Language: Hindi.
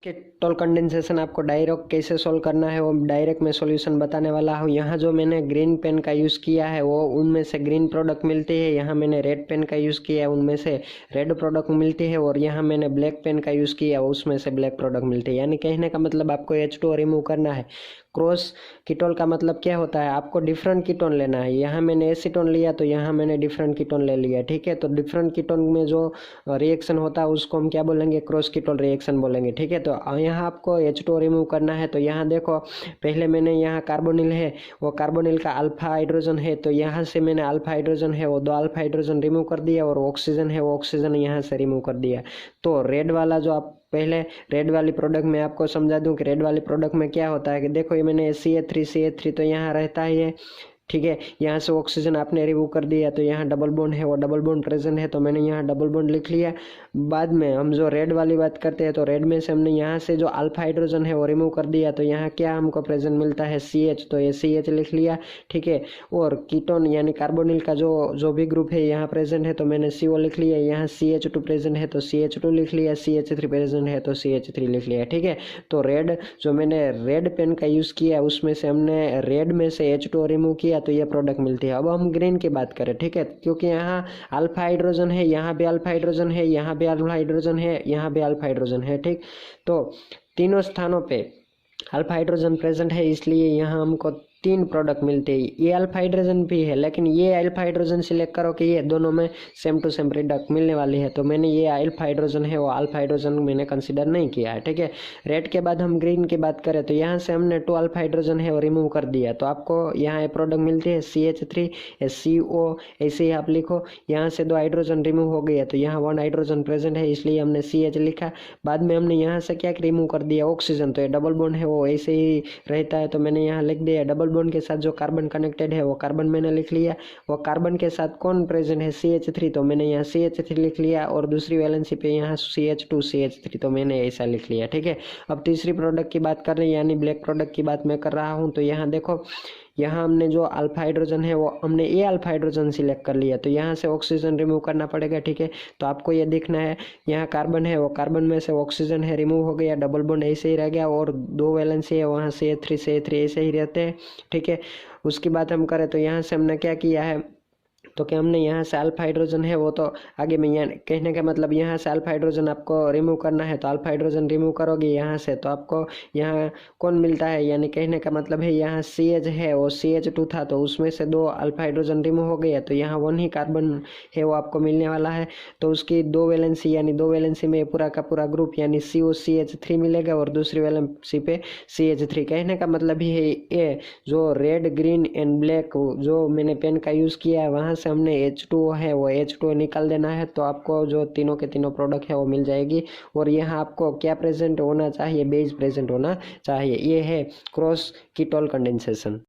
कीटोन कंडेंसेशन आपको डायरेक्ट कैसे सोल्व करना है वो डायरेक्ट मैं सॉल्यूशन बताने वाला हूँ। यहाँ जो मैंने ग्रीन पेन का यूज़ किया है वो उनमें से ग्रीन प्रोडक्ट मिलती है, यहाँ मैंने रेड पेन का यूज़ किया है उनमें से रेड प्रोडक्ट मिलती है, और यहाँ मैंने ब्लैक पेन का यूज़ किया है उसमें से ब्लैक प्रोडक्ट मिलती है। यानी कहने का मतलब आपको H2O रिमूव करना है। क्रॉस कीटोन का मतलब क्या होता है, आपको डिफरेंट कीटोन लेना है। यहाँ मैंने एसीटोन लिया तो यहाँ मैंने डिफरेंट कीटोन ले लिया, ठीक है। तो डिफरेंट कीटोन में जो रिएक्शन होता है उसको हम क्या बोलेंगे, क्रॉस कीटोन रिएक्शन बोलेंगे, ठीक है। तो यहाँ आपको H2O रिमूव करना है। तो यहाँ देखो पहले मैंने यहाँ कार्बोनिल है, वो कार्बोनिल का अल्फा हाइड्रोजन है, तो यहाँ से मैंने अल्फा हाइड्रोजन है वो 2 अल्फा हाइड्रोजन रिमूव कर दिया, और ऑक्सीजन है वो ऑक्सीजन यहाँ से रिमूव कर दिया। तो रेड वाला जो आप पहले रेड वाली प्रोडक्ट में आपको समझा दूं कि रेड वाली प्रोडक्ट में क्या होता है कि देखो ये मैंने CH3 तो यहाँ रहता ही है, ठीक है। यहाँ से ऑक्सीजन आपने रिमूव कर दिया तो यहाँ डबल बॉन्ड है वो डबल बॉन्ड प्रेजेंट है, तो मैंने यहाँ डबल बॉन्ड लिख लिया। बाद में हम जो रेड वाली बात करते हैं तो रेड में से हमने यहाँ से जो अल्फा हाइड्रोजन है वो रिमूव कर दिया, तो यहाँ क्या हमको प्रेजेंट मिलता है CH, तो ये CH लिख लिया, ठीक है। और कीटोन यानी कार्बोनिल का जो भी ग्रुप है यहाँ प्रेजेंट है तो मैंने CO लिख लिया। यहाँ CH2 प्रेजेंट है तो CH2 लिख लिया, CH3 प्रेजेंट है तो CH3 लिख लिया, ठीक है। तो रेड जो मैंने रेड पेन का यूज़ किया उसमें से हमने रेड में से H2O रिमूव किया तो ये प्रोडक्ट मिलती है। अब हम ग्रीन की बात करें, ठीक है, क्योंकि यहाँ अल्फा हाइड्रोजन है, यहाँ भी अल्फा हाइड्रोजन है, यहाँ भी अल्फा हाइड्रोजन है, यहाँ भी अल्फा हाइड्रोजन है, ठीक। तो तीनों स्थानों पे अल्फा हाइड्रोजन प्रेजेंट है, इसलिए यहाँ हमको 3 प्रोडक्ट मिलते हैं। ये अल्फा हाइड्रोजन भी है, लेकिन ये अल्फा हाइड्रोजन सिलेक्ट करो कि ये दोनों में सेम टू सेम प्रोडक्ट मिलने वाली है, तो मैंने ये अल्फा हाइड्रोजन है वो अल्फा हाइड्रोजन मैंने कंसिडर नहीं किया है, ठीक है। रेड के बाद हम ग्रीन की बात करें तो यहाँ से हमने 2 अल्फा हाइड्रोजन है वो रिमूव कर दिया, तो आपको यहाँ ये प्रोडक्ट मिलती है CH3 CO, ऐसे ही आप लिखो। यहाँ से 2 हाइड्रोजन रिमूव हो गया तो यहाँ 1 हाइड्रोजन प्रेजेंट है, इसलिए हमने CH लिखा। बाद में हमने यहाँ से क्या रिमूव कर दिया, ऑक्सीजन, तो ये डबल बॉन्ड है वो ऐसे ही रहता है, तो मैंने यहाँ लिख दिया डबल बॉन्ड के साथ जो कार्बन कनेक्टेड है वो कार्बन मैंने लिख लिया। वो कार्बन के साथ कौन प्रेजेंट है, CH3, तो मैंने यहाँ CH3 लिख लिया, और दूसरी वैलेंसी पे यहाँ CH2 CH3 तो मैंने ऐसा लिख लिया, ठीक है। अब तीसरी प्रोडक्ट की बात कर रहे हैं यानी ब्लैक प्रोडक्ट की बात मैं कर रहा हूँ। तो यहाँ देखो यहाँ हमने जो अल्फा हाइड्रोजन है वो हमने ये अल्फा हाइड्रोजन सिलेक्ट कर लिया, तो यहाँ से ऑक्सीजन रिमूव करना पड़ेगा, ठीक है। तो आपको ये देखना है यहाँ कार्बन है वो कार्बन में से ऑक्सीजन है रिमूव हो गया, डबल बॉन्ड ऐसे ही रह गया, और 2 वैलेंसी है वहाँ CH3 ऐसे ही रहते हैं, ठीक है। उसकी बात हम करें तो यहाँ से हमने क्या किया है, तो क्या हमने यहाँ से अल्फा हाइड्रोजन है वो तो आगे में यहाँ कहने का मतलब यहाँ से अल्फा हाइड्रोजन आपको रिमूव करना है, तो अल्फा हाइड्रोजन रिमूव करोगे यहाँ से तो आपको यहाँ कौन मिलता है, यानी कहने का मतलब है यहाँ CH है वो CH2 था तो उसमें से 2 अल्फा हाइड्रोजन रिमूव हो गया, तो यहाँ 1 ही कार्बन है वो आपको मिलने वाला है। तो उसकी 2 वैलेंसी यानी 2 वैलेंसी में पूरा का पूरा ग्रुप यानी COCH3 मिलेगा, और दूसरी वैलेंसी पे CH3। कहने का मतलब ही है ये जो रेड ग्रीन एंड ब्लैक जो मैंने पेन का यूज़ किया है वहाँ से हमने H2O है वो H2O निकाल देना है, तो आपको जो तीनों के तीनों प्रोडक्ट है वो मिल जाएगी। और यहाँ आपको क्या प्रेजेंट होना चाहिए, बेस प्रेजेंट होना चाहिए। ये है क्रॉस कीटोन कंडेंसेशन।